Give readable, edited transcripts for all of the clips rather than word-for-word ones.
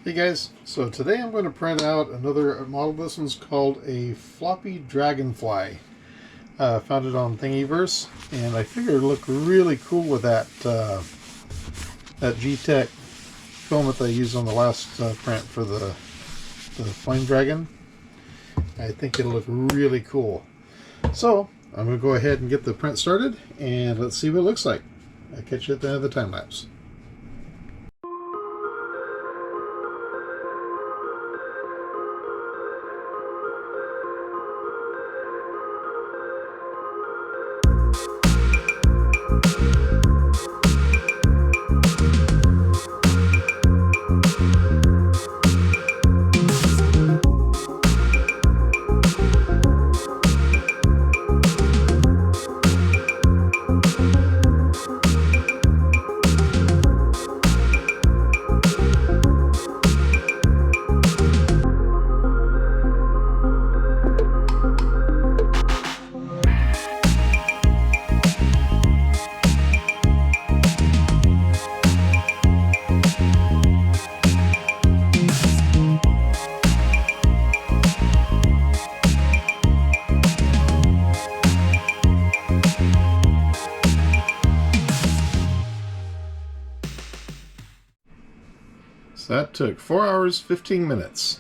Hey guys, so today I'm going to print out another model. This one's called a Floppy Dragonfly. Found it on Thingiverse, and I figured it would look really cool with that Geeetech filament that I used on the last print for the Flame Dragon. I think it'll look really cool. So I'm going to go ahead and get the print started, and let's see what it looks like. I'll catch you at the end of the time lapse. So that took 4 hours, 15 minutes.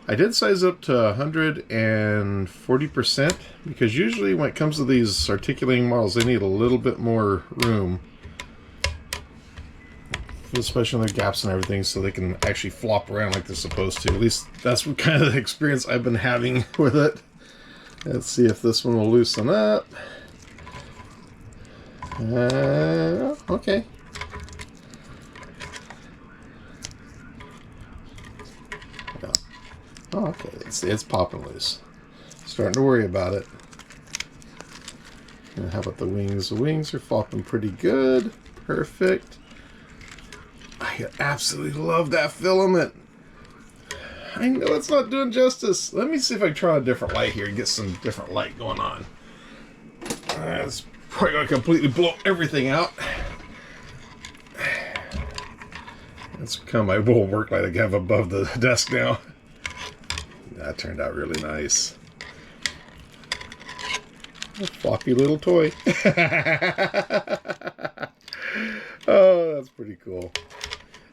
I did size up to 140% because usually when it comes to these articulating models, they need a little bit more room, especially in their gaps and everything, so they can actually flop around like they're supposed to. At least that's what kind of the experience I've been having with it. Let's see if this one will loosen up. Okay. Oh, okay, it's popping loose. Starting to worry about it. And how about the wings? The wings are flopping pretty good. Perfect. I absolutely love that filament. I know it's not doing justice. Let me see if I can try a different light here and get some different light going on. It's probably going to completely blow everything out. That's kind of my little work light I have above the desk now. That turned out really nice. A floppy little toy. Oh, that's pretty cool.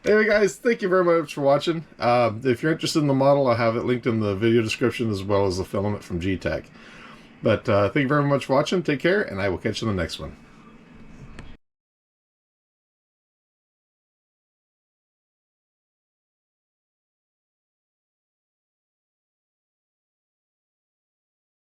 Anyway, guys, thank you very much for watching. If you're interested in the model, I'll have it linked in the video description as well as the filament from Geeetech. But thank you very much for watching. Take care, and I will catch you in the next one.